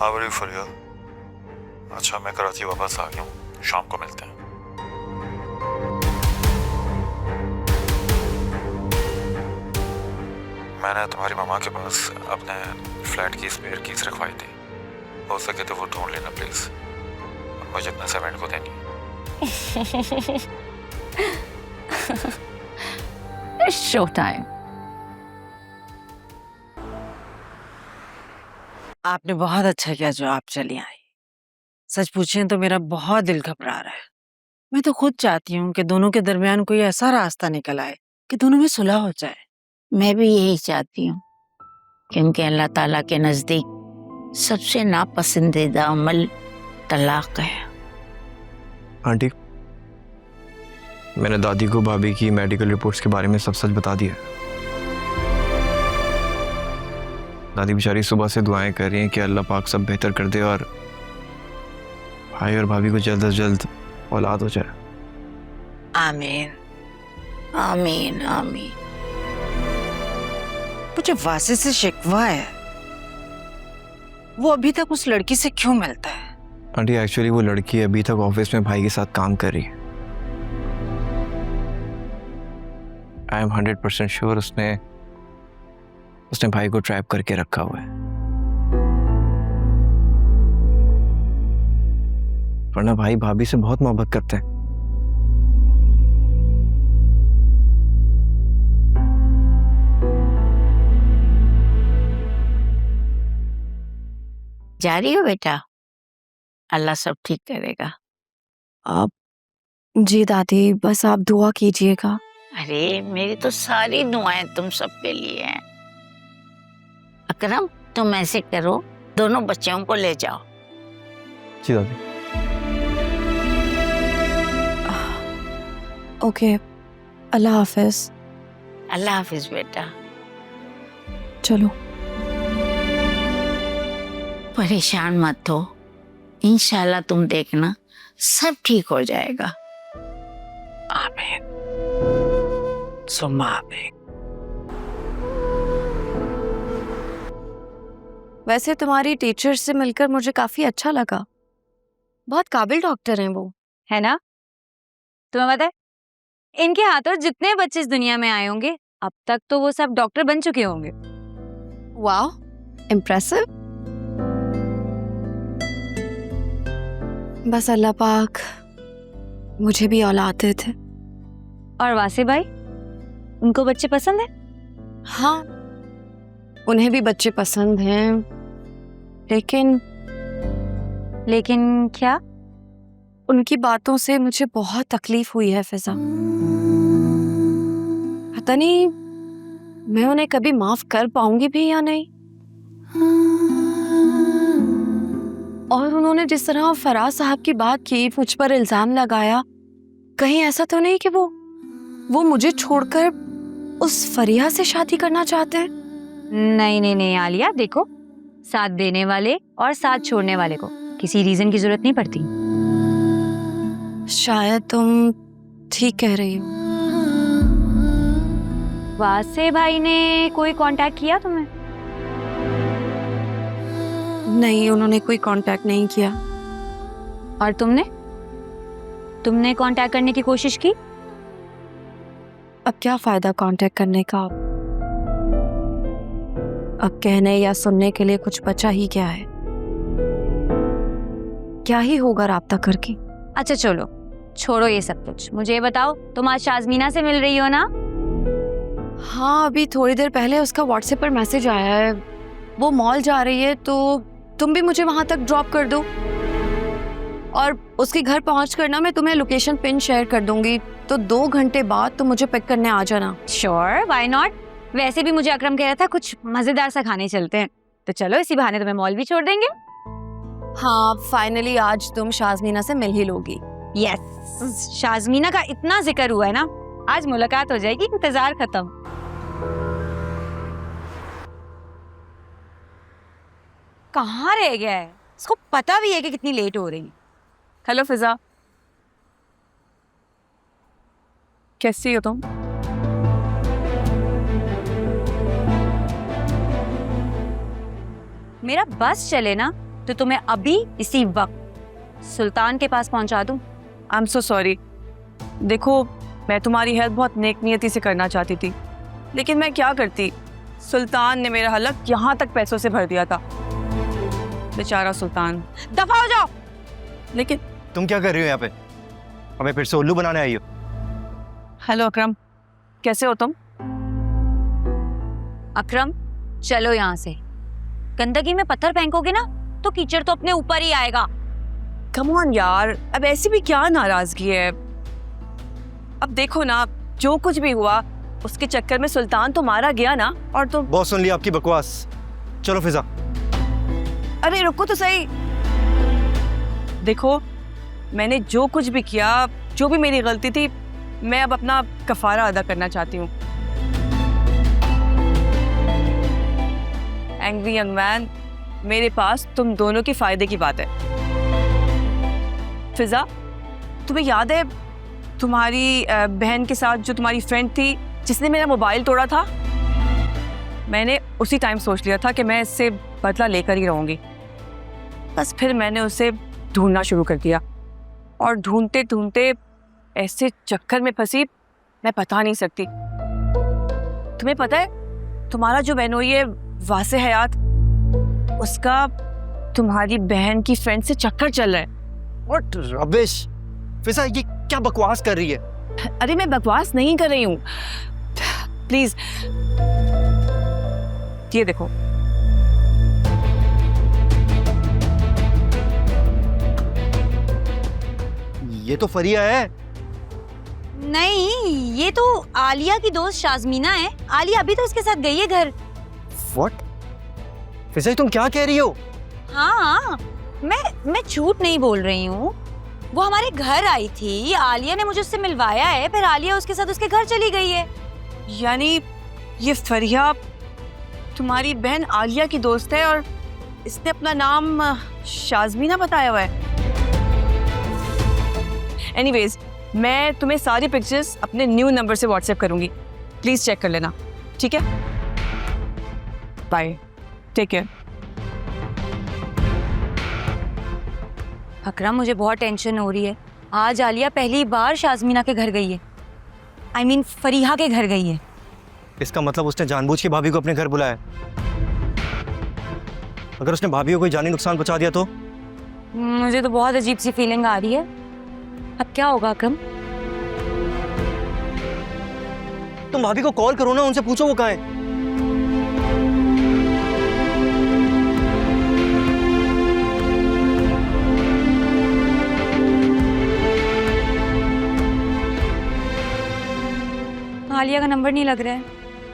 How are you for real? अच्छा, मैं कराची वापस आ गया हूँ, शाम को मिलते हैं। मैंने तुम्हारी मामा के पास अपने फ्लैट की स्पेयर कीज रखवाई थी, हो सके तो वो ढूंढ लेना प्लीज, मुझे अपने सर्वेंट को देनी। Show time. आपने बहुत अच्छा किया जो आप चली आई। सच पूछें तो मेरा बहुत दिल घबरा रहा है। मैं तो खुद चाहती हूँ कि दोनों के दरमियान कोई ऐसा रास्ता निकल आए कि दोनों में सुलह हो जाए। मैं भी यही चाहती हूँ, क्योंकि अल्लाह ताला के नजदीक सबसे नापसंदीदा अमल तलाक है। आंटी, मैंने दादी को भाभी की मेडिकल रिपोर्ट्स के बारे में सब सच बता दिया। दादी बेचारी सुबह से दुआएं कर रही हैं कि अल्लाह पाक सब बेहतर कर दे और भाई और भाभी को जल्द से जल्द औलाद हो जाए। आमीन। आमीन आमीन। मुझे वासे से शिकवा है, वो अभी तक उस लड़की से क्यों मिलता है? आंटी, एक्चुअली वो लड़की अभी तक ऑफिस में भाई के साथ काम कर रही है। आई एम 100% श्योर उसने भाई को ट्रैप करके रखा हुआ है, वरना भाई भाभी से बहुत मोहब्बत करते हैं। जा रही हो बेटा? अल्लाह सब ठीक करेगा। आप जी दादी, बस आप दुआ कीजिएगा। अरे मेरी तो सारी दुआएं तुम सबके लिए हैं। अकरम, तुम ऐसे करो, दोनों बच्चों को ले जाओ। जी दादी। ओके, अल्लाह हाफिज। अल्लाह हाफिज बेटा। चलो। परेशान मत हो, इंशाल्लाह तुम देखना सब ठीक हो जाएगा। आमीन सुम्मा आमीन। वैसे तुम्हारी टीचर से मिलकर मुझे काफी अच्छा लगा। बहुत काबिल डॉक्टर हैं वो, है ना? तुम्हें पता है, इनके हाथों जितने बच्चे इस दुनिया में आए होंगे, अब तक तो वो सब डॉक्टर बन चुके होंगे। वाह, इम्प्रेसिव। बस अल्लाह पाक मुझे भी औलाद दे थे। और वासे भाई, उनको बच्चे पसंद है? हाँ, उन्हें भी बच्चे पसंद हैं, लेकिन क्या? उनकी बातों से मुझे बहुत तकलीफ हुई है फिजा। पता नहीं मैं उन्हें कभी माफ कर पाऊंगी भी या नहीं। और उन्होंने जिस तरह फराज साहब की बात की, मुझ पर इल्जाम लगाया, कहीं ऐसा तो नहीं कि वो मुझे छोड़कर उस फरिया से शादी करना चाहते हैं? नहीं नहीं नहीं आलिया, देखो, साथ देने वाले और साथ छोड़ने वाले को किसी रीजन की जरूरत नहीं पड़ती। शायद तुम ठीक कह रही हो। वासे भाई ने कोई कांटेक्ट किया तुम्हें? नहीं, उन्होंने कोई कांटेक्ट नहीं किया। और तुमने कांटेक्ट करने की कोशिश की? अब क्या फायदा कांटेक्ट करने का? अब कहने या सुनने के लिए कुछ बचा ही क्या है? क्या ही होगा राब्ता करके। अच्छा चलो, छोड़ो ये सब कुछ, मुझे ये बताओ, तुम आज शाज़मीना से मिल रही हो ना? हाँ, अभी थोड़ी देर पहले उसका व्हाट्सएप पर मैसेज आया है। वो मॉल जा रही है, तो तुम भी मुझे वहां तक ड्रॉप कर दो, और उसके घर पहुंच कर ना मैं तुम्हें लोकेशन पिन शेयर कर दूंगी, तो 2 घंटे बाद तुम मुझे पिक करने आ जाना। Sure, why not. वैसे भी मुझे अकरम कह रहा था कुछ मजेदार सा खाने चलते हैं, तो चलो इसी बहाने तुम्हें मॉल भी छोड़ देंगे। हाँ, फाइनली आज तुम शाज़मीना से मिल ही लोगी। यस, शाज़मीना का इतना जिक्र हुआ है ना, आज मुलाकात हो जाएगी, इंतजार खत्म। कहाँ रह गया है? इसको पता भी है कि कितनी लेट हो रही है। हेलो फिजा, कैसी हो तुम? मेरा बस चले ना, तो तुम्हें अभी इसी वक्त सुल्तान के पास पहुंचा दूं। I am so sorry. देखो, मैं तुम्हारी हेल्प बहुत नेक नियति से करना चाहती थी, लेकिन मैं क्या करती, सुल्तान ने मेरा हलक यहाँ तक पैसों से भर दिया था। बेचारा सुल्तान। दफा हो जाओ। लेकिन तुम क्या कर रही हो यहाँ पे? हमें फिर से उल्लू बनाने आई हो? हेलो अकरम, कैसे हो तुम? अकरम, चलो यहाँ से। गंदगी में पत्थर फेंकोगे ना तो कीचड़ तो अपने ऊपर ही आएगा। कम ऑन यार, अब ऐसी भी क्या नाराजगी है? अब देखो ना, जो कुछ भी हुआ उसके चक्कर में सुल्तान तो मारा गया ना, और तुम। बहुत सुन लिया आपकी बकवास, चलो फिजा। अरे रुको तो सही। देखो, मैंने जो कुछ भी किया, जो भी मेरी गलती थी, मैं अब अपना कफारा अदा करना चाहती हूँ। एंग्री यंग मैन, मेरे पास तुम दोनों के फायदे की बात है। फिजा, तुम्हें याद है तुम्हारी बहन के साथ जो तुम्हारी फ्रेंड थी जिसने मेरा मोबाइल तोड़ा था? मैंने उसी टाइम सोच लिया था कि मैं इससे बदला लेकर ही रहूंगी। बस फिर मैंने उसे ढूंढना शुरू कर दिया, और ढूंढते ढूंढते ऐसे चक्कर में फंसी मैं बता नहीं सकती। तुम्हें पता है, तुम्हारा जो बहनोई है वासे हयात, उसका तुम्हारी बहन की फ्रेंड से चक्कर चल रहा है। What rubbish! फिजा, ये क्या बकवास कर रही है? अरे मैं बकवास नहीं कर रही हूँ, प्लीज ये देखो। ये तो फरिया है। नहीं, ये तो आलिया की दोस्त शाज़मीना है। आलिया अभी तो उसके साथ गई है घर। What? फिजा, तुम क्या कह रही हो? हाँ, मैं झूठ नहीं बोल रही हूँ। वो हमारे घर आई थी, आलिया ने मुझे उससे मिलवाया है, फिर आलिया उसके साथ उसके घर चली गई है। यानी ये फरिया तुम्हारी बहन आलिया की दोस्त है, और इसने अपना नाम शाज़मीना बताया हुआ है। एनीवेज, मैं तुम्हें सारी पिक्चर्स अपने न्यू नंबर से व्हाट्सएप करूंगी, प्लीज चेक कर लेना, ठीक है? Bye, take care. अकरम, मुझे बहुत टेंशन हो रही है। आज आलिया पहली बार शाज़मीना के घर गई है। I mean, फरीहा के घर गई है। इसका मतलब उसने जानबूझ के भाभी को अपने घर बुलाया। अगर उसने भाभी को कोई जानी नुकसान पहुंचा दिया तो? मुझे तो बहुत अजीब सी फीलिंग आ रही है। अब क्या होगा अकरम? तुम भाभी को कॉल करो ना, उनसे पूछो वो कहाँ है। आलिया का नंबर नहीं लग रहा है।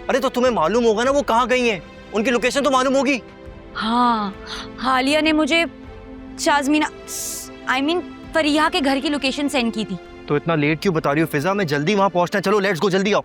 अरे तो तुम्हें मालूम होगा ना वो कहाँ गई हैं, उनकी लोकेशन तो मालूम होगी। हाँ, आलिया ने मुझे शाज़मीना फरीहा के घर की लोकेशन सेंड की थी। तो इतना लेट क्यों बता रही हो फिजा? मैं जल्दी वहां पहुंचना है। चलो लेट्स गो, जल्दी आओ।